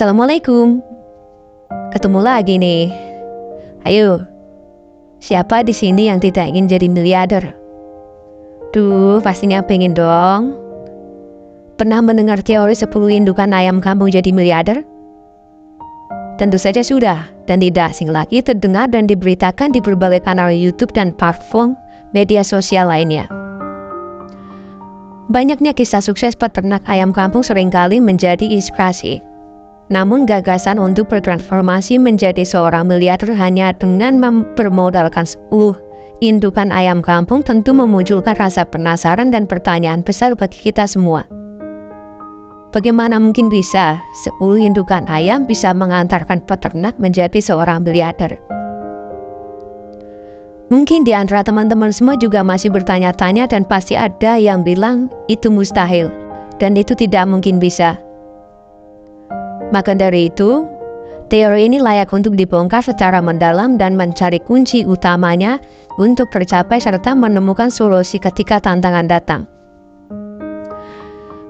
Assalamualaikum. Ketemu lagi nih. Ayo, siapa di sini yang tidak ingin jadi miliarder? Duh, pastinya pengen dong. Pernah mendengar teori 10 indukan ayam kampung jadi miliarder? Tentu saja sudah, dan tidak asing lagi terdengar dan diberitakan di berbagai kanal YouTube dan platform media sosial lainnya. Banyaknya kisah sukses peternak ayam kampung seringkali menjadi inspirasi. Namun gagasan untuk bertransformasi menjadi seorang miliarder hanya dengan mempermodalkan 10 indukan ayam kampung tentu memunculkan rasa penasaran dan pertanyaan besar bagi kita semua. Bagaimana mungkin bisa 10 indukan ayam bisa mengantarkan peternak menjadi seorang miliarder? Mungkin di antara teman-teman semua juga masih bertanya-tanya dan pasti ada yang bilang itu mustahil dan itu tidak mungkin bisa. Maka dari itu, teori ini layak untuk dibongkar secara mendalam dan mencari kunci utamanya untuk tercapai serta menemukan solusi ketika tantangan datang.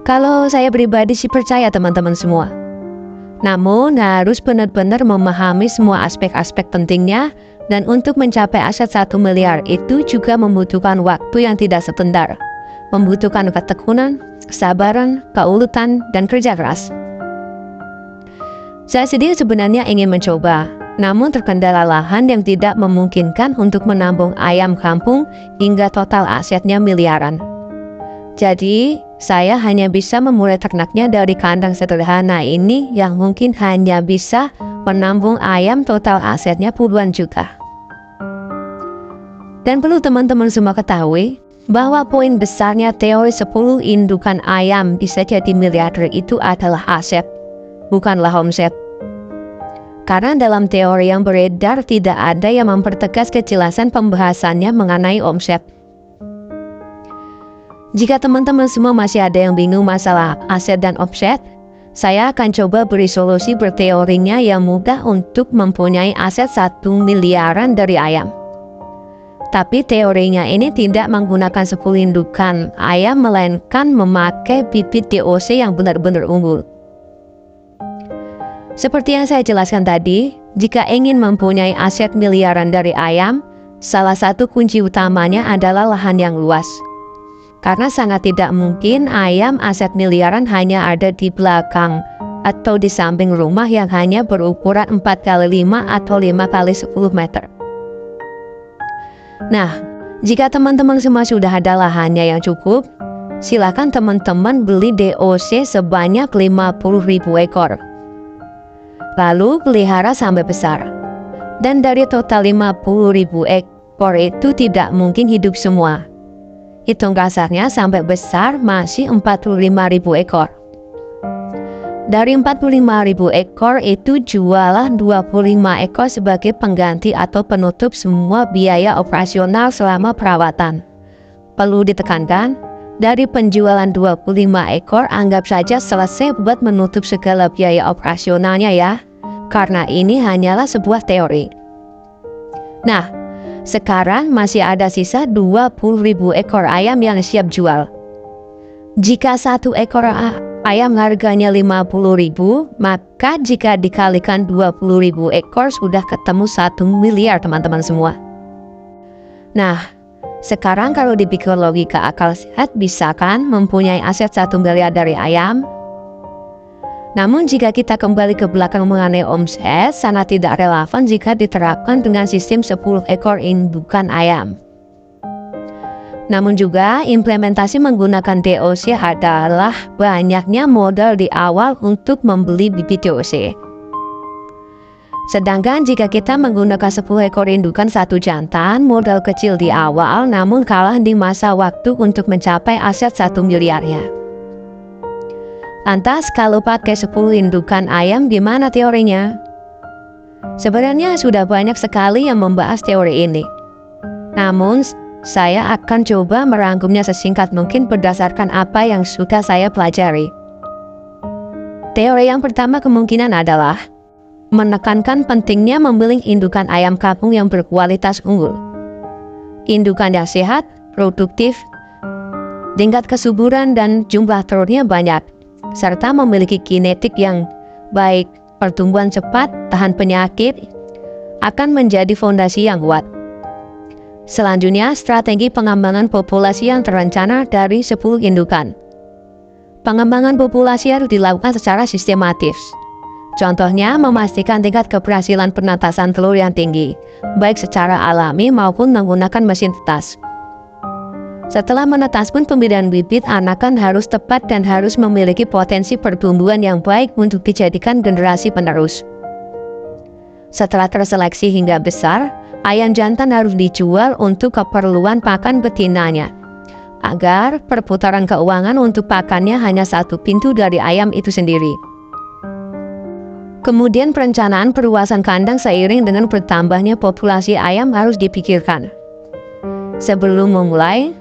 Kalau saya pribadi sih percaya teman-teman semua. Namun harus benar-benar memahami semua aspek-aspek pentingnya dan untuk mencapai aset 1 miliar itu juga membutuhkan waktu yang tidak sebentar. Membutuhkan ketekunan, kesabaran, keuletan, dan kerja keras. Saya sendiri sebenarnya ingin mencoba, namun terkendala lahan yang tidak memungkinkan untuk menampung ayam kampung hingga total asetnya miliaran. Jadi, saya hanya bisa memulai ternaknya dari kandang sederhana ini yang mungkin hanya bisa menampung ayam total asetnya puluhan juta. Dan perlu teman-teman semua ketahui bahwa poin besarnya teori 10 indukan ayam bisa jadi miliarder itu adalah aset, bukanlah omset. Karena dalam teori yang beredar tidak ada yang mempertegas kejelasan pembahasannya mengenai omset. Jika teman-teman semua masih ada yang bingung masalah aset dan omset, saya akan coba beri solusi berteorinya yang mudah untuk mempunyai aset 1 miliaran dari ayam. Tapi teorinya ini tidak menggunakan 10 indukan ayam melainkan memakai bibit DOC yang benar-benar unggul. Seperti yang saya jelaskan tadi, jika ingin mempunyai aset miliaran dari ayam, salah satu kunci utamanya adalah lahan yang luas. Karena sangat tidak mungkin ayam aset miliaran hanya ada di belakang atau di samping rumah yang hanya berukuran 4x5 atau 5x10 meter. Nah, jika teman-teman semua sudah ada lahannya yang cukup, silakan teman-teman beli DOC sebanyak 50.000 ekor. Lalu pelihara sampai besar. Dan dari total 50.000 ekor itu tidak mungkin hidup semua. Hitung kasarnya sampai besar masih 45.000 ekor. Dari 45.000 ekor itu jualah 25 ekor sebagai pengganti atau penutup semua biaya operasional selama perawatan. Perlu ditekankan, dari penjualan 25 ekor anggap saja selesai buat menutup segala biaya operasionalnya ya, karena ini hanyalah sebuah teori. Nah, sekarang masih ada sisa 20.000 ekor ayam yang siap jual. Jika 1 ekor ayam harganya 50.000, maka jika dikalikan 20.000 ekor sudah ketemu 1 miliar teman-teman semua. Nah, sekarang kalau dipikir logika akal sehat, bisa kan mempunyai aset 1 miliar dari ayam? Namun jika kita kembali ke belakang mengenai omset, sangat tidak relevan jika diterapkan dengan sistem 10 ekor indukan ayam. Namun juga implementasi menggunakan DOC adalah banyaknya modal di awal untuk membeli bibit DOC. Sedangkan jika kita menggunakan 10 ekor indukan 1 jantan, modal kecil di awal namun kalah di masa waktu untuk mencapai aset 1 miliarnya. Lantas kalau pakai 10 indukan ayam gimana teorinya? Sebenarnya sudah banyak sekali yang membahas teori ini. Namun saya akan coba merangkumnya sesingkat mungkin berdasarkan apa yang sudah saya pelajari. Teori yang pertama kemungkinan adalah menekankan pentingnya memilih indukan ayam kampung yang berkualitas unggul. Indukan yang sehat, produktif, tingkat kesuburan dan jumlah telurnya banyak, serta memiliki kinetik yang baik pertumbuhan cepat, tahan penyakit, akan menjadi fondasi yang kuat. Selanjutnya, strategi pengembangan populasi yang terencana dari 10 indukan. Pengembangan populasi harus dilakukan secara sistematis. Contohnya, memastikan tingkat keberhasilan penetasan telur yang tinggi, baik secara alami maupun menggunakan mesin tetas. Setelah menetas pun pemilihan bibit anakan harus tepat dan harus memiliki potensi pertumbuhan yang baik untuk dijadikan generasi penerus. Setelah terseleksi hingga besar, ayam jantan harus dijual untuk keperluan pakan betinanya, agar perputaran keuangan untuk pakannya hanya satu pintu dari ayam itu sendiri. Kemudian perencanaan perluasan kandang seiring dengan bertambahnya populasi ayam harus dipikirkan. Sebelum memulai,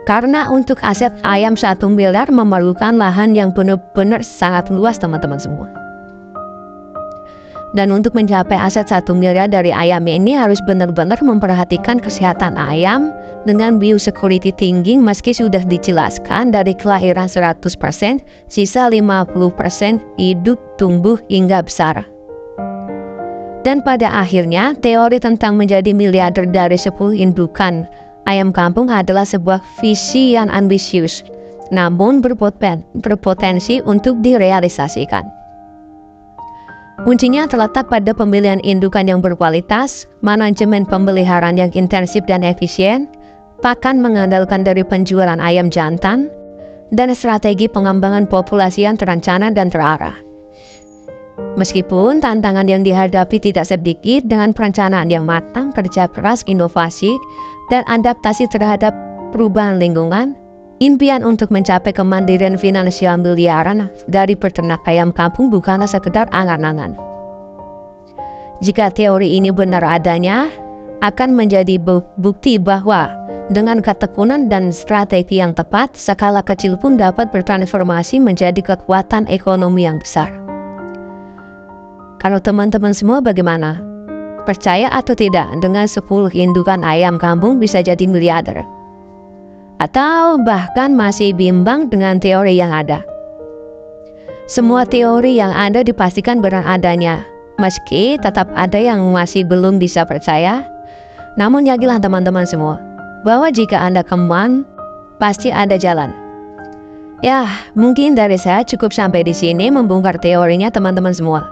karena untuk aset ayam 1 miliar memerlukan lahan yang benar-benar sangat luas teman-teman semua. Dan untuk mencapai aset 1 miliar dari ayam ini harus benar-benar memperhatikan kesehatan ayam dengan biosecurity tinggi meski sudah dijelaskan dari kelahiran 100%, sisa 50% hidup, tumbuh hingga besar. Dan pada akhirnya, teori tentang menjadi miliarder dari 10 indukan ayam kampung adalah sebuah visi yang ambisius, namun berpotensi untuk direalisasikan. Kuncinya terletak pada pemilihan indukan yang berkualitas, manajemen pemeliharaan yang intensif dan efisien, pakan mengandalkan dari penjualan ayam jantan, dan strategi pengembangan populasi yang terencana dan terarah. Meskipun tantangan yang dihadapi tidak sedikit, dengan perencanaan yang matang, kerja keras, inovasi, dan adaptasi terhadap perubahan lingkungan, impian untuk mencapai kemandirian finansial miliaran dari peternak ayam kampung bukanlah sekedar angan-angan. Jika teori ini benar adanya, akan menjadi bukti bahwa dengan ketekunan dan strategi yang tepat, skala kecil pun dapat bertransformasi menjadi kekuatan ekonomi yang besar. Kalau teman-teman semua bagaimana? Percaya atau tidak dengan 10 indukan ayam kampung bisa jadi miliarder? Atau bahkan masih bimbang dengan teori yang ada? Semua teori yang ada dipastikan benar adanya, meski tetap ada yang masih belum bisa percaya. Namun yakinlah teman-teman semua, bahwa jika Anda kembang, pasti ada jalan. Ya, mungkin dari saya cukup sampai di sini membongkar teorinya teman-teman semua.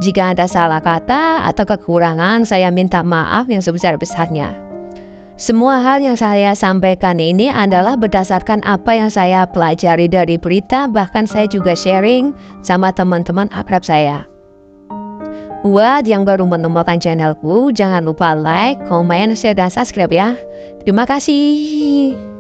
Jika ada salah kata atau kekurangan, saya minta maaf yang sebesar-besarnya. Semua hal yang saya sampaikan ini adalah berdasarkan apa yang saya pelajari dari berita, bahkan saya juga sharing sama teman-teman akrab saya. Buat yang baru menemukan channelku, jangan lupa like, komen, share, dan subscribe ya. Terima kasih.